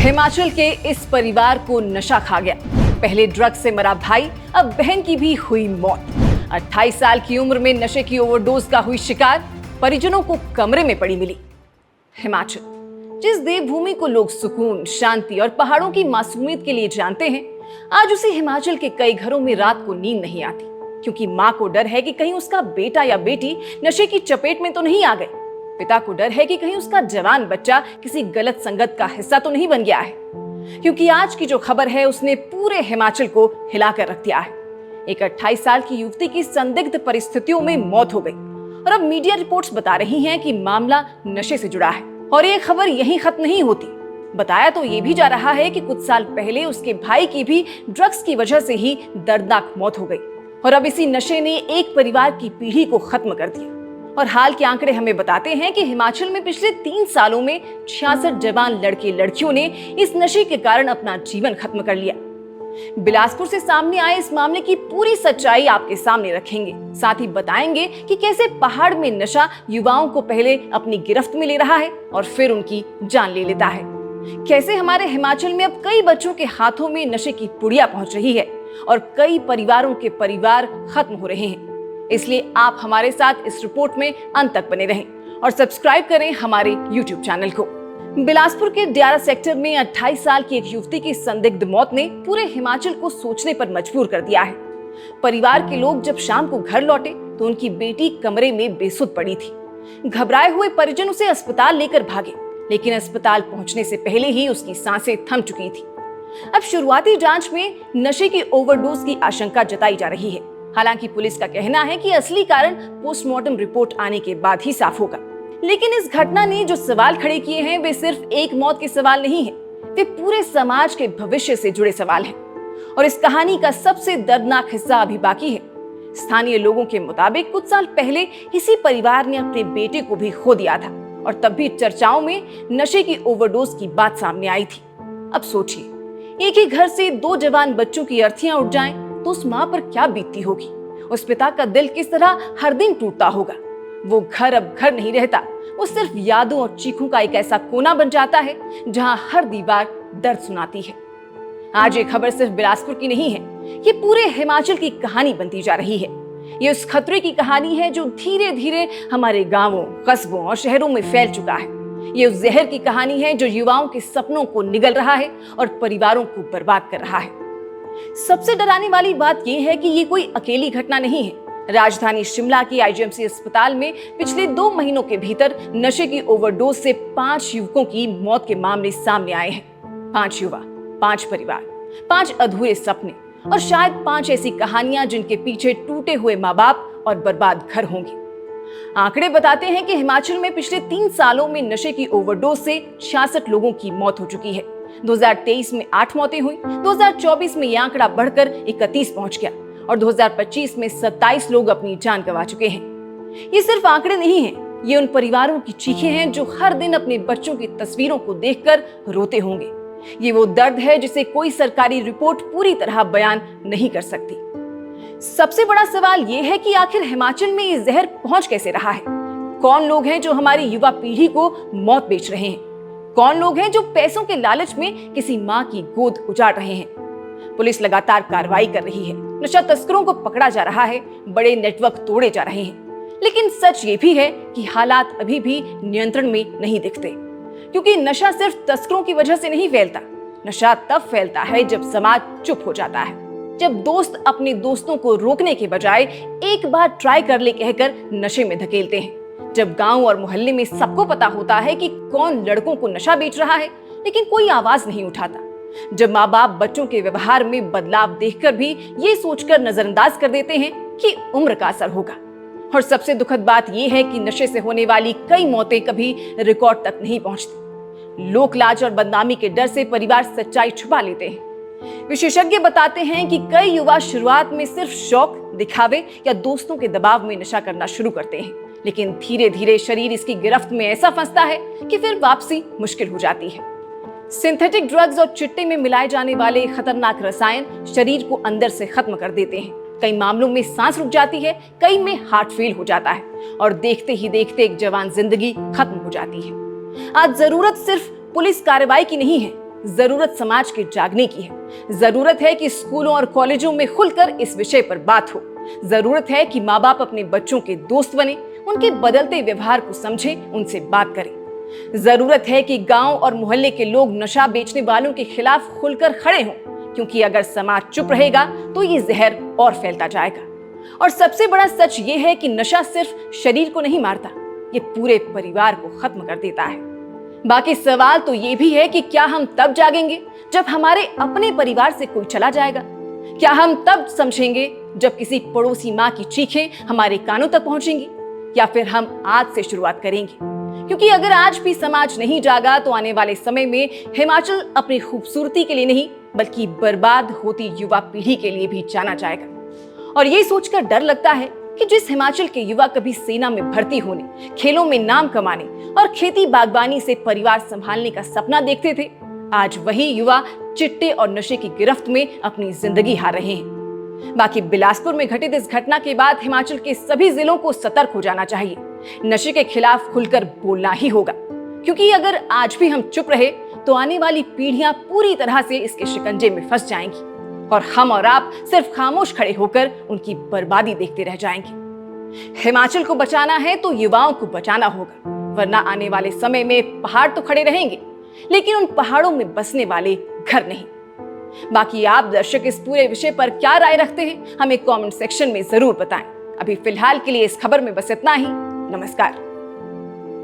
हिमाचल के इस परिवार को नशा खा गया। पहले ड्रग्स से मरा भाई, अब बहन की भी हुई मौत। 28 साल की उम्र में नशे की ओवरडोज का हुई शिकार, परिजनों को कमरे में पड़ी मिली। हिमाचल, जिस देवभूमि को लोग सुकून, शांति और पहाड़ों की मासूमियत के लिए जानते हैं, आज उसी हिमाचल के कई घरों में रात को नींद नहीं आती, क्योंकि माँ को डर है कि कहीं उसका बेटा या बेटी नशे की चपेट में तो नहीं आ गए। पिता को डर है कि कहीं उसका जवान बच्चा किसी गलत संगत का हिस्सा तो नहीं बन गया है, क्योंकि आज की जो खबर है उसने पूरे हिमाचल को हिलाकर रख दिया है। एक 28 साल की युवती की संदिग्ध परिस्थितियों में मौत हो गई और अब मीडिया रिपोर्ट्स बता रही हैं कि मामला नशे से जुड़ा है। और ये खबर यहीं खत्म नहीं होती। बताया तो ये भी जा रहा है कि कुछ साल पहले उसके भाई की भी ड्रग्स की वजह से ही दर्दनाक मौत हो गई और अब इसी नशे ने एक परिवार की पीढ़ी को खत्म कर दिया। और हाल के आंकड़े हमें बताते हैं कि हिमाचल में पिछले 3 सालों में 66 जवान लड़के लड़कियों ने इस नशे के कारण अपना जीवन खत्म कर लिया। बिलासपुर से सामने आए इस मामले की पूरी सच्चाई आपके सामने रखेंगे। साथ ही बताएंगे कि कैसे पहाड़ में नशा युवाओं को पहले अपनी गिरफ्त में ले रहा है और फिर उनकी जान ले लेता है। कैसे हमारे हिमाचल में अब कई बच्चों के हाथों में नशे की पुड़िया पहुंच रही है और कई परिवारों के परिवार खत्म हो रहे हैं। इसलिए आप हमारे साथ इस रिपोर्ट में अंत तक बने रहें और सब्सक्राइब करें हमारे YouTube चैनल को। बिलासपुर के डियारा सेक्टर में 28 साल की एक युवती की संदिग्ध मौत ने पूरे हिमाचल को सोचने पर मजबूर कर दिया है। परिवार के लोग जब शाम को घर लौटे तो उनकी बेटी कमरे में बेसुध पड़ी थी। घबराए हुए परिजन उसे अस्पताल लेकर भागे, लेकिन अस्पताल पहुंचने से पहले ही उसकी सांसें थम चुकी थी। अब शुरुआती जांच में नशे की ओवरडोज की आशंका जताई जा रही है। हालांकि पुलिस का कहना है कि असली कारण पोस्टमार्टम रिपोर्ट आने के बाद ही साफ होगा। लेकिन इस घटना ने जो सवाल खड़े किए हैं वे सिर्फ एक मौत के सवाल नहीं है, वे पूरे समाज के भविष्य से जुड़े सवाल हैं। और इस कहानी का सबसे दर्दनाक हिस्सा अभी बाकी है। स्थानीय लोगों के मुताबिक कुछ साल पहले इसी परिवार ने अपने बेटे को भी खो दिया था और तब भी चर्चाओं में नशे की ओवरडोज की बात सामने आई थी। अब सोचिए, एक ही घर से 2 जवान बच्चों की अर्थियां उठ जाएं तो उस माँ पर क्या बीतती होगी। उस पिता का दिल किस तरह हर दिन टूटता होगा। वो घर अब घर नहीं रहता, वो सिर्फ यादों और चीखों का एक ऐसा कोना बन जाता है जहां हर दीवार दर्द सुनाती है। आज ये खबर सिर्फ बिलासपुर की नहीं है, ये पूरे हिमाचल की कहानी बनती जा रही है। ये उस खतरे की कहानी है जो धीरे धीरे हमारे गांवों, कस्बों और शहरों में फैल चुका है। ये उस जहर की कहानी है जो युवाओं के सपनों को निगल रहा है और परिवारों को बर्बाद कर रहा है। सबसे डराने वाली बात यह है कि ये कोई अकेली घटना नहीं है। राजधानी शिमला की IGMC अस्पताल में पिछले 2 महीनों के भीतर नशे की ओवरडोज से 5 युवकों की मौत के मामले सामने आए हैं। 5 युवा, 5 परिवार, 5 अधूरे सपने और शायद 5 ऐसी कहानियां जिनके पीछे टूटे हुए माँ बाप और बर्बाद घर होंगे। आंकड़े बताते हैं कि हिमाचल में पिछले 3 सालों में नशे की ओवरडोज से 66 लोगों की मौत हो चुकी है। 2023 में 8 मौतें हुई, 2024 में यह आंकड़ा बढ़कर 31 पहुंच गया और 2025 में 27 लोग अपनी जान गंवा चुके हैं। ये सिर्फ आंकड़े नहीं हैं, ये उन परिवारों की चीखें हैं जो हर दिन अपने बच्चों की तस्वीरों को देखकर रोते होंगे। ये वो दर्द है जिसे कोई सरकारी रिपोर्ट पूरी तरह बयान नहीं कर सकती। सबसे बड़ा सवाल ये है कि आखिर हिमाचल में ये जहर पहुंच कैसे रहा है। कौन लोग हैं जो हमारी युवा पीढ़ी को मौत बेच रहे हैं? कौन लोग हैं जो पैसों के लालच में किसी माँ की गोद उजाड़ रहे हैं? पुलिस लगातार कार्रवाई कर रही है, नशा तस्करों को पकड़ा जा रहा है, बड़े नेटवर्क तोड़े जा रहे हैं। लेकिन सच ये भी है कि हालात अभी भी नियंत्रण में नहीं दिखते, क्योंकि नशा सिर्फ तस्करों की वजह से नहीं फैलता। नशा तब फैलता है जब समाज चुप हो जाता है, जब दोस्त अपने दोस्तों को रोकने के बजाय एक बार ट्राई कर ले कहकर नशे में धकेलते हैं, जब गांव और मोहल्ले में सबको पता होता है कि कौन लड़कों को नशा बेच रहा है लेकिन कोई आवाज नहीं उठाता, जब माँ बाप बच्चों के व्यवहार में बदलाव देखकर भी ये सोचकर नजरअंदाज कर देते हैं कि उम्र का असर होगा। और सबसे दुखद बात यह है कि नशे से होने वाली कई मौतें कभी रिकॉर्ड तक नहीं पहुंचती। लोक लाज और बदनामी के डर से परिवार सच्चाई छुपा लेते हैं। विशेषज्ञ बताते हैं कि कई युवा शुरुआत में सिर्फ शौक, दिखावे या दोस्तों के दबाव में नशा करना शुरू करते हैं, लेकिन धीरे धीरे शरीर इसकी गिरफ्त में ऐसा फंसता है कि फिर वापसी मुश्किल हो जाती है। सिंथेटिक ड्रग्स और चिट्टे में मिलाए जाने वाले खतरनाक रसायन शरीर को अंदर से खत्म कर देते हैं। कई मामलों में सांस रुक जाती है, कई में हार्ट फेल हो जाता है और देखते ही देखते एक जवान जिंदगी खत्म हो जाती है। आज जरूरत सिर्फ पुलिस कार्रवाई की नहीं है, जरूरत समाज के जागने की है। जरूरत है कि स्कूलों और कॉलेजों में खुलकर इस विषय पर बात हो। जरूरत है कि माँ बाप अपने बच्चों के दोस्त बने, उनके बदलते व्यवहार को समझें, उनसे बात करें। जरूरत है कि गांव और मोहल्ले के लोग नशा बेचने वालों के खिलाफ खुलकर खड़े हों, क्योंकि अगर समाज चुप रहेगा तो ये जहर और फैलता जाएगा। और सबसे बड़ा सच ये है कि नशा सिर्फ शरीर को नहीं मारता, ये पूरे परिवार को खत्म कर देता है। बाकी सवाल तो ये भी है कि क्या हम तब जागेंगे जब हमारे अपने परिवार से कोई चला जाएगा? क्या हम तब समझेंगे जब किसी पड़ोसी माँ की चीखें हमारे कानों तक पहुंचेंगी? या फिर हम आज से शुरुआत करेंगे? क्योंकि अगर आज भी समाज नहीं जागा तो आने वाले समय में हिमाचल अपनी खूबसूरती के लिए नहीं बल्कि बर्बाद होती युवा पीढ़ी के लिए भी जाना जाएगा। और ये सोचकर डर लगता है कि जिस हिमाचल के युवा कभी सेना में भर्ती होने, खेलों में नाम कमाने और खेती बागवानी से परिवार संभालने का सपना देखते थे, आज वही युवा चिट्टे और नशे की गिरफ्त में अपनी जिंदगी हार रहे हैं। बाकी बिलासपुर में घटित इस घटना के बाद हिमाचल के सभी जिलों को सतर्क हो जाना चाहिए। नशे के खिलाफ खुलकर बोलना ही होगा, क्योंकि अगर आज भी हम चुप रहे तो आने वाली पीढ़ियां पूरी तरह से इसके शिकंजे में फंस जाएंगी और हम और आप सिर्फ खामोश खड़े होकर उनकी बर्बादी देखते रह जाएंगे। हिमाचल को बचाना है तो युवाओं को बचाना होगा, वरना आने वाले समय में पहाड़ तो खड़े रहेंगे लेकिन उन पहाड़ों में बसने वाले घर नहीं। बाकी आप दर्शक इस पूरे विषय पर क्या राय रखते हैं, हमें कमेंट सेक्शन में जरूर बताएं। अभी फिलहाल के लिए इस खबर में बस इतना ही। नमस्कार।